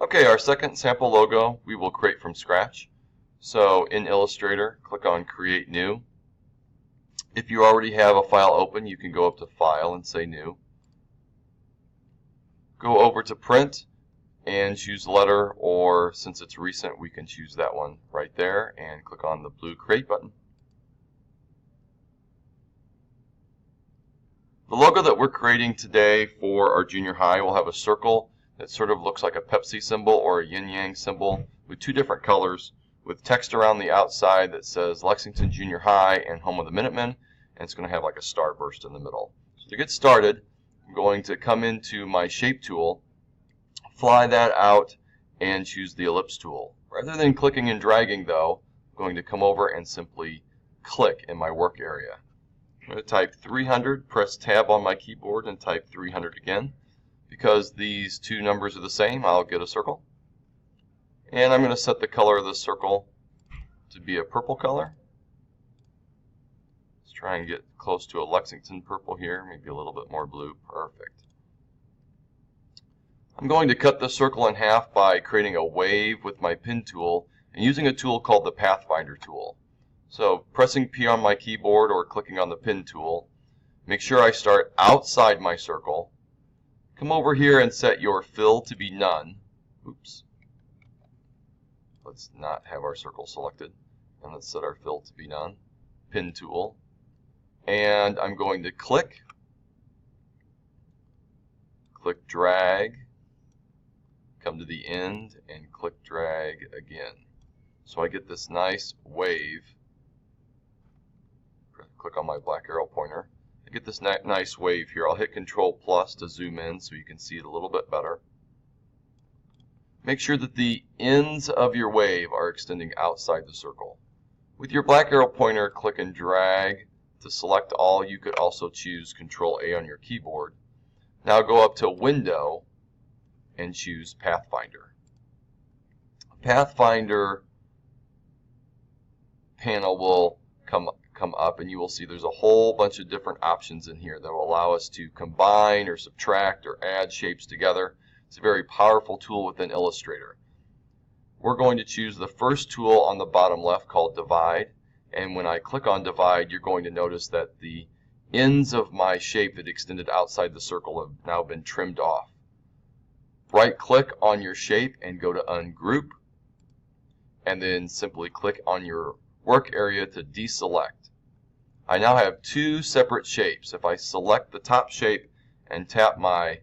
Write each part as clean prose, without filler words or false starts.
Okay, our second sample logo we will create from scratch. So in Illustrator, click on Create New. If you already have a file open, you can go up to File and say New. Go over to Print and choose Letter, or since it's recent, we can choose that one right there and click on the blue Create button. The logo that we're creating today for our junior high will have a circle that sort of looks like a Pepsi symbol or a yin-yang symbol with two different colors, with text around the outside that says Lexington Junior High and Home of the Minutemen, and it's going to have like a starburst in the middle. So to get started, I'm going to come into my Shape tool, fly that out, and choose the Ellipse tool. Rather than clicking and dragging though, I'm going to come over and simply click in my work area. I'm going to type 300, press Tab on my keyboard and type 300 again. Because these two numbers are the same, I'll get a circle. And I'm going to set the color of this circle to be a purple color. Let's try and get close to a Lexington purple here, maybe a little bit more blue. Perfect. I'm going to cut the circle in half by creating a wave with my pen tool and using a tool called the Pathfinder tool. So pressing P on my keyboard or clicking on the pen tool, make sure I start outside my circle. Come over here and set your fill to be none. Oops. Let's not have our circle selected. And let's set our fill to be none. Pen tool. And I'm going to click, drag, come to the end, and click, drag again. So I get this nice wave. Click on my black arrow pointer. I get this nice wave here. I'll hit Control plus to zoom in so you can see it a little bit better. Make sure that the ends of your wave are extending outside the circle. With your black arrow pointer, click and drag to select all. You could also choose Control A on your keyboard. Now go up to Window and choose Pathfinder. Pathfinder panel will come up, and you will see there's a whole bunch of different options in here that will allow us to combine or subtract or add shapes together. It's a very powerful tool within Illustrator. We're going to choose the first tool on the bottom left called Divide, and when I click on Divide, you're going to notice that the ends of my shape that extended outside the circle have now been trimmed off. Right click on your shape and go to Ungroup, and then simply click on your work area to deselect. I now have two separate shapes. If I select the top shape and tap my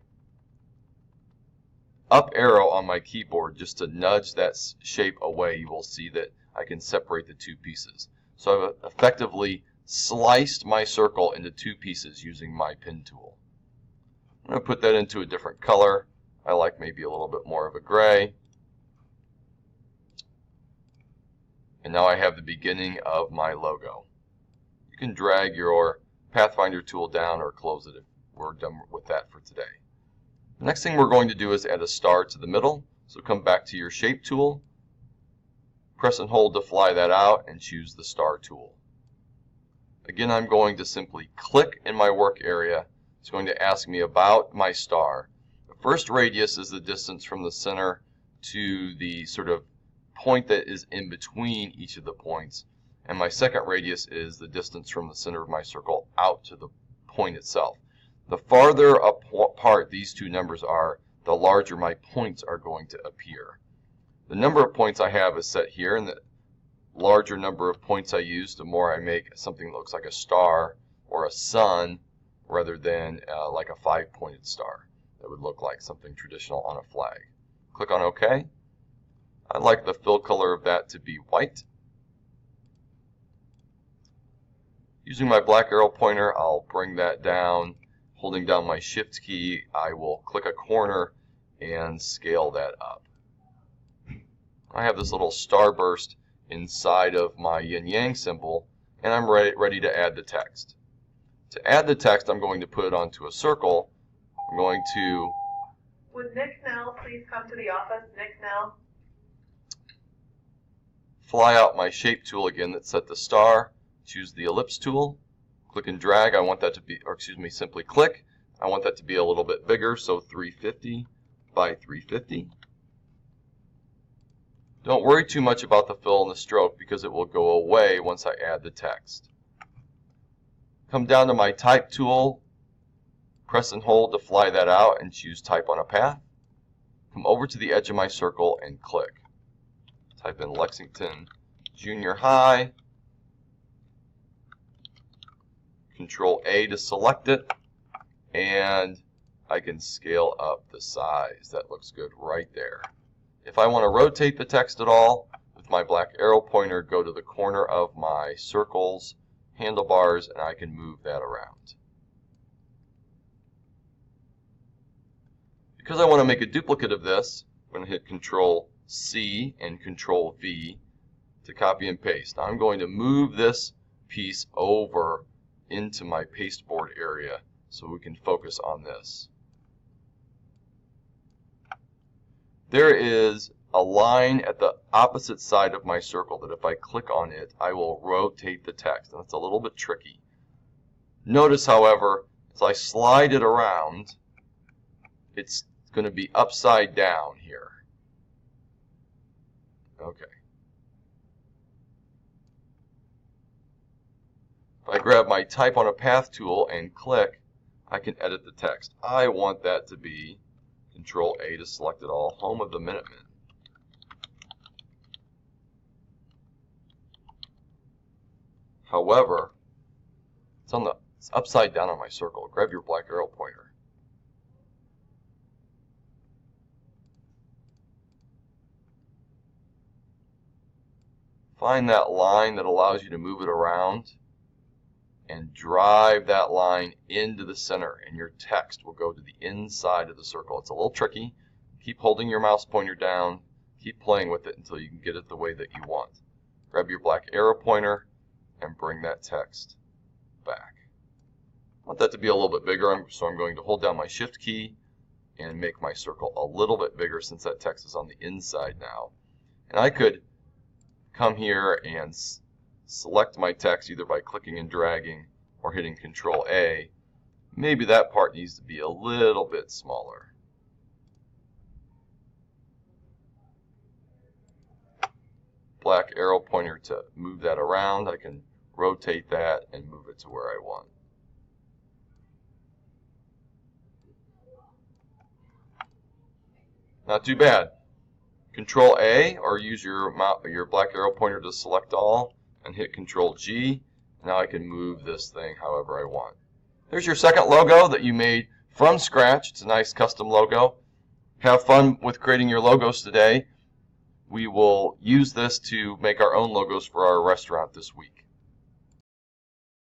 up arrow on my keyboard just to nudge that shape away, you will see that I can separate the two pieces. So I've effectively sliced my circle into two pieces using my pen tool. I'm going to put that into a different color. I like maybe a little bit more of a gray. And now I have the beginning of my logo. You can drag your Pathfinder tool down or close it if we're done with that for today. The next thing we're going to do is add a star to the middle. So come back to your Shape tool, press and hold to fly that out, and choose the Star tool. Again, I'm going to simply click in my work area. It's going to ask me about my star. The first radius is the distance from the center to the sort of point that is in between each of the points. And my second radius is the distance from the center of my circle out to the point itself. The farther apart these two numbers are, the larger my points are going to appear. The number of points I have is set here, and the larger number of points I use, the more I make something that looks like a star or a sun rather than like a 5-pointed star that would look like something traditional on a flag. Click on OK. I'd like the fill color of that to be white. Using my black arrow pointer, I'll bring that down. Holding down my Shift key, I will click a corner and scale that up. I have this little starburst inside of my yin-yang symbol, and I'm ready to add the text. To add the text, I'm going to put it onto a circle. I'm going to... Would Nick Nell please come to the office? Nick Nell? Fly out my Shape tool again that's set to star. Choose the Ellipse tool. Click and drag. I want that to be, or excuse me, simply click. I want that to be a little bit bigger, so 350 by 350. Don't worry too much about the fill and the stroke because it will go away once I add the text. Come down to my type tool, press and hold to fly that out and choose type on a path. Come over to the edge of my circle and click. Type in Lexington Junior High. Control A to select it, and I can scale up the size. That looks good right there. If I want to rotate the text at all, with my black arrow pointer, go to the corner of my circle's handlebars and I can move that around. Because I want to make a duplicate of this, I'm going to hit Control C and Control V to copy and paste. Now I'm going to move this piece over into my pasteboard area so we can focus on this. There is a line at the opposite side of my circle that if I click on it, I will rotate the text, and it's a little bit tricky. Notice, however, as I slide it around, it's going to be upside down here. Okay. If I grab my Type on a Path tool and click, I can edit the text. I want that to be Control A to select it all, home of the Minutemen. However, it's upside down on my circle. Grab your black arrow pointer. Find that line that allows you to move it around and drive that line into the center, and your text will go to the inside of the circle. It's a little tricky. Keep holding your mouse pointer down. Keep playing with it until you can get it the way that you want. Grab your black arrow pointer and bring that text back. I want that to be a little bit bigger, so I'm going to hold down my Shift key and make my circle a little bit bigger since that text is on the inside now. And I could come here and select my text either by clicking and dragging or hitting Control A. Maybe that part needs to be a little bit smaller. Black arrow pointer to move that around. I can rotate that and move it to where I want. Not too bad. Control A, or use your black arrow pointer to select all, and hit Control G. Now I can move this thing however I want. There's your second logo that you made from scratch. It's a nice custom logo. Have fun with creating your logos today. We will use this to make our own logos for our restaurant this week.